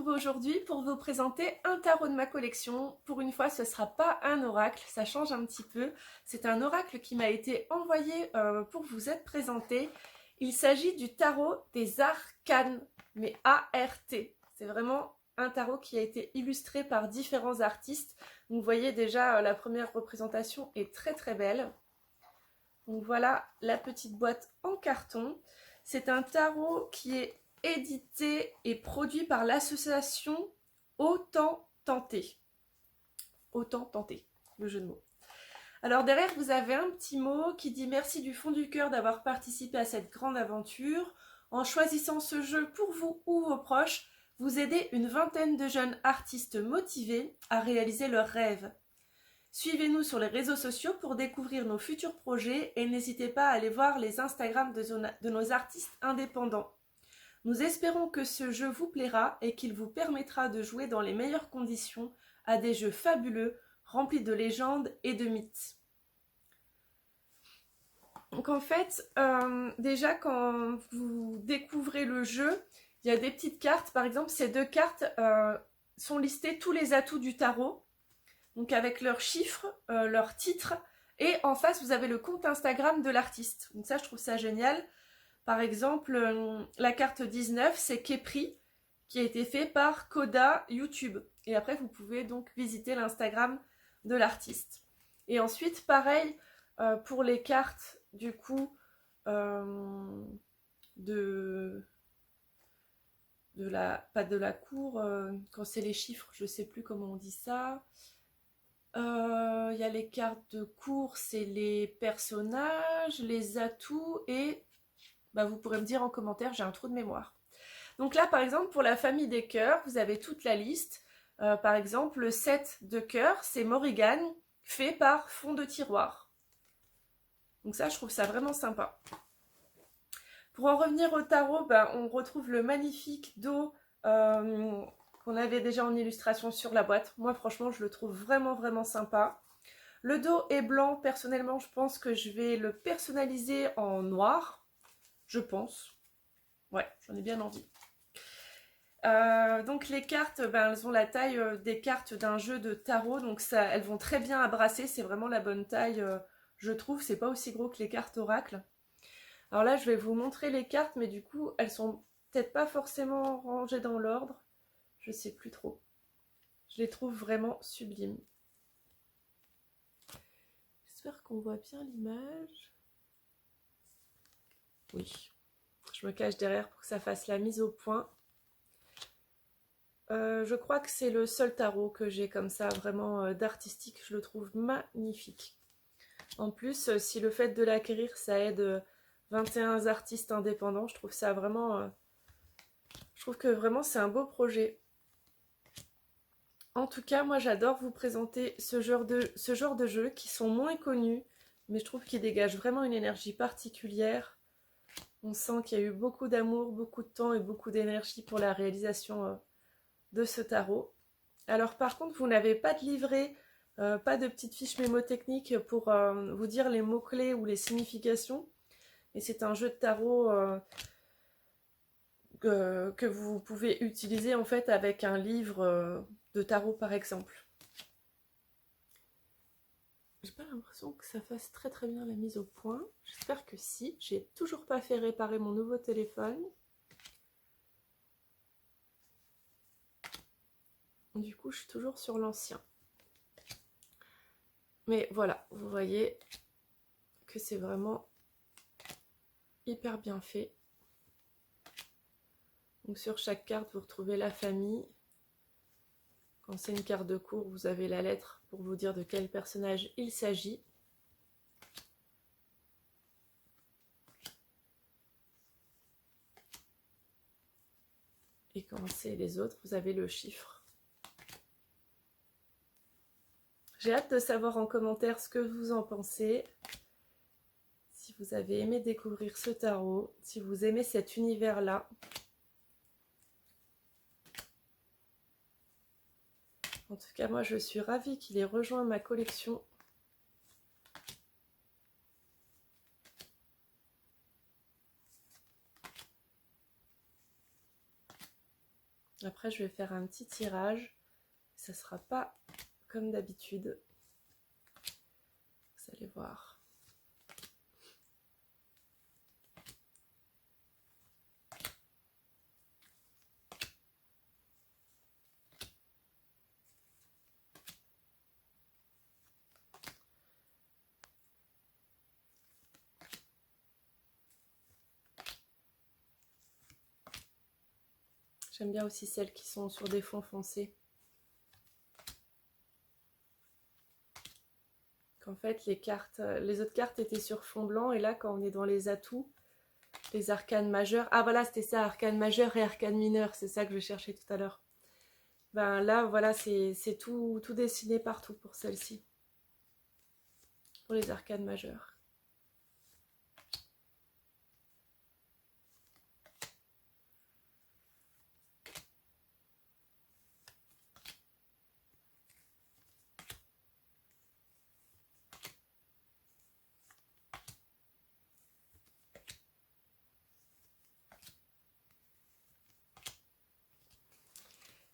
retrouve aujourd'hui pour vous présenter un tarot de ma collection. Pour une fois, ce ne sera pas un oracle, ça change un petit peu. C'est un oracle qui m'a été envoyé pour vous être présenté. Il s'agit du tarot des arcanes, mais A-R-T. C'est vraiment un tarot qui a été illustré par différents artistes. Vous voyez déjà, la première représentation est très très belle. Donc voilà la petite boîte en carton. C'est un tarot qui est édité et produit par l'association Autant Tenter. Autant Tenter, le jeu de mots. Alors derrière, vous avez un petit mot qui dit « Merci du fond du cœur d'avoir participé à cette grande aventure. En choisissant ce jeu pour vous ou vos proches, vous aidez une vingtaine de jeunes artistes motivés à réaliser leurs rêves. Suivez-nous sur les réseaux sociaux pour découvrir nos futurs projets et n'hésitez pas à aller voir les Instagram de nos artistes indépendants. Nous espérons que ce jeu vous plaira et qu'il vous permettra de jouer dans les meilleures conditions à des jeux fabuleux, remplis de légendes et de mythes. » Donc en fait, déjà quand vous découvrez le jeu, il y a des petites cartes. Par exemple, ces deux cartes sont listées tous les atouts du tarot. Donc avec leurs chiffres, leurs titres, et en face vous avez le compte Instagram de l'artiste. Donc ça je trouve ça génial. Par exemple, la carte 19 c'est Kepri, qui a été fait par Coda YouTube. Et après vous pouvez donc visiter l'Instagram de l'artiste. Et ensuite pareil pour les cartes du coup pas de la cour, quand c'est les chiffres, je sais plus comment on dit ça. Y a les cartes de cours, c'est les personnages, les atouts et vous pourrez me dire en commentaire, j'ai un trou de mémoire. Donc là par exemple pour la famille des cœurs, vous avez toute la liste. Par exemple le set de cœurs, c'est Morrigan, fait par Fond de Tiroir. Donc ça je trouve ça vraiment sympa. Pour en revenir au tarot, on retrouve le magnifique dos qu'on avait déjà en illustration sur la boîte. Moi franchement je le trouve vraiment vraiment sympa. Le dos est blanc, personnellement je pense que je vais le personnaliser en noir. Je pense. Ouais, j'en ai bien envie. Donc les cartes, elles ont la taille des cartes d'un jeu de tarot. Donc ça, elles vont très bien à brasser, c'est vraiment la bonne taille je trouve. C'est pas aussi gros que les cartes oracle. Alors là je vais vous montrer les cartes, mais du coup elles sont peut-être pas forcément rangées dans l'ordre. Je sais plus trop. Je les trouve vraiment sublimes. J'espère qu'on voit bien l'image. Oui. Je me cache derrière pour que ça fasse la mise au point. Je crois que c'est le seul tarot que j'ai comme ça, vraiment d'artistique. Je le trouve magnifique. En plus, si le fait de l'acquérir, ça aide 21 artistes indépendants, je trouve ça vraiment... je trouve que vraiment c'est un beau projet. En tout cas, moi j'adore vous présenter ce genre de jeux qui sont moins connus, mais je trouve qu'ils dégagent vraiment une énergie particulière. On sent qu'il y a eu beaucoup d'amour, beaucoup de temps et beaucoup d'énergie pour la réalisation de ce tarot. Alors par contre, vous n'avez pas de livret, pas de petites fiches mémotechniques pour vous dire les mots-clés ou les significations. Et c'est un jeu de tarot que vous pouvez utiliser en fait avec un livre de tarot par exemple. J'ai pas l'impression que ça fasse très très bien la mise au point. J'espère que si. J'ai toujours pas fait réparer mon nouveau téléphone. Du coup, je suis toujours sur l'ancien. Mais voilà, vous voyez que c'est vraiment hyper bien fait. Donc sur chaque carte, vous retrouvez la famille. Quand c'est une carte de cours, vous avez la lettre pour vous dire de quel personnage il s'agit. Et quand c'est les autres, vous avez le chiffre. J'ai hâte de savoir en commentaire ce que vous en pensez. Si vous avez aimé découvrir ce tarot, si vous aimez cet univers-là. En tout cas, moi, je suis ravie qu'il ait rejoint ma collection. Après, je vais faire un petit tirage. Ça ne sera pas comme d'habitude. Vous allez voir. J'aime bien aussi celles qui sont sur des fonds foncés. Qu'en fait, les autres cartes étaient sur fond blanc. Et là, quand on est dans les atouts, les arcanes majeures... Ah voilà, c'était ça, arcanes majeures et arcanes mineures. C'est ça que je cherchais tout à l'heure. Ben là, voilà, c'est tout dessiné partout pour celle-ci. Pour les arcanes majeures.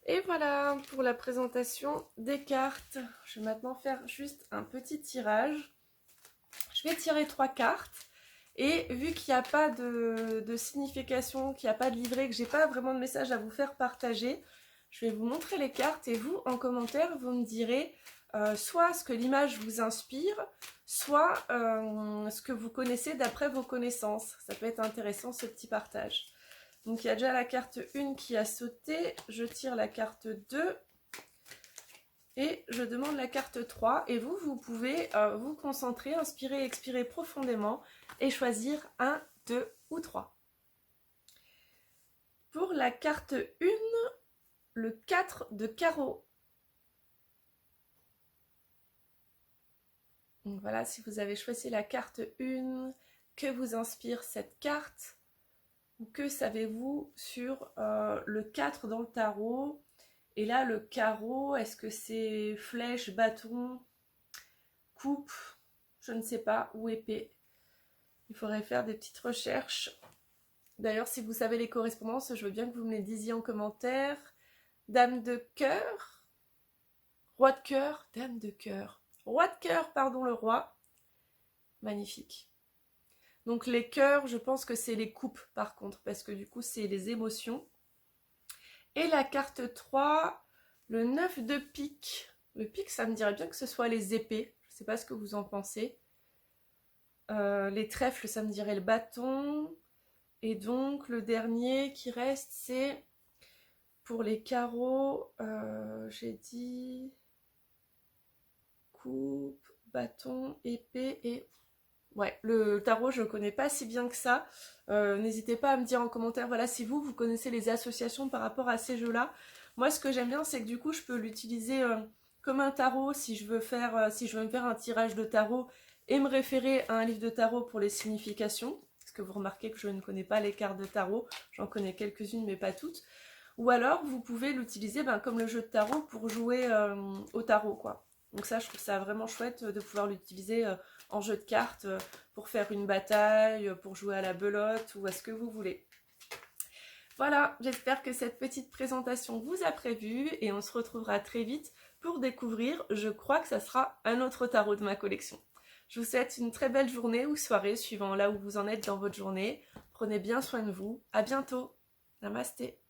Et voilà pour la présentation des cartes. Je vais maintenant faire juste un petit tirage. Je vais tirer 3 cartes. Et vu qu'il n'y a pas de signification, qu'il n'y a pas de livret, que j'ai pas vraiment de message à vous faire partager, je vais vous montrer les cartes et vous, en commentaire, vous me direz soit ce que l'image vous inspire, soit ce que vous connaissez d'après vos connaissances. Ça peut être intéressant ce petit partage. Donc il y a déjà la carte 1 qui a sauté, je tire la carte 2 et je demande la carte 3. Et vous, vous pouvez vous concentrer, inspirer, expirer profondément et choisir 1, 2 ou 3. Pour la carte 1, le 4 de carreau. Donc voilà, si vous avez choisi la carte 1, que vous inspire cette carte? Ou que savez-vous sur le 4 dans le tarot? Et là, le carreau, est-ce que c'est flèche, bâton, coupe, je ne sais pas, ou épée? Il faudrait faire des petites recherches. D'ailleurs, si vous savez les correspondances, je veux bien que vous me les disiez en commentaire. Dame de cœur, roi de cœur, dame de cœur. Roi de cœur, pardon, le roi. Magnifique. Donc les cœurs, je pense que c'est les coupes par contre, parce que du coup c'est les émotions. Et la carte 3, le 9 de pique. Le pique, ça me dirait bien que ce soit les épées. Je ne sais pas ce que vous en pensez. Les trèfles, ça me dirait le bâton. Et donc le dernier qui reste, c'est pour les carreaux, j'ai dit coupe, bâton, épée et... Ouais, le tarot, je ne connais pas si bien que ça. N'hésitez pas à me dire en commentaire, voilà, si vous connaissez les associations par rapport à ces jeux-là. Moi, ce que j'aime bien, c'est que du coup, je peux l'utiliser comme un tarot si je veux me faire un tirage de tarot et me référer à un livre de tarot pour les significations. Parce que vous remarquez que je ne connais pas les cartes de tarot. J'en connais quelques-unes, mais pas toutes. Ou alors, vous pouvez l'utiliser comme le jeu de tarot pour jouer au tarot, quoi. Donc ça, je trouve ça vraiment chouette de pouvoir l'utiliser en jeu de cartes pour faire une bataille, pour jouer à la belote ou à ce que vous voulez. Voilà, j'espère que cette petite présentation vous a plu et on se retrouvera très vite pour découvrir, je crois que ça sera un autre tarot de ma collection. Je vous souhaite une très belle journée ou soirée suivant là où vous en êtes dans votre journée. Prenez bien soin de vous. À bientôt. Namasté.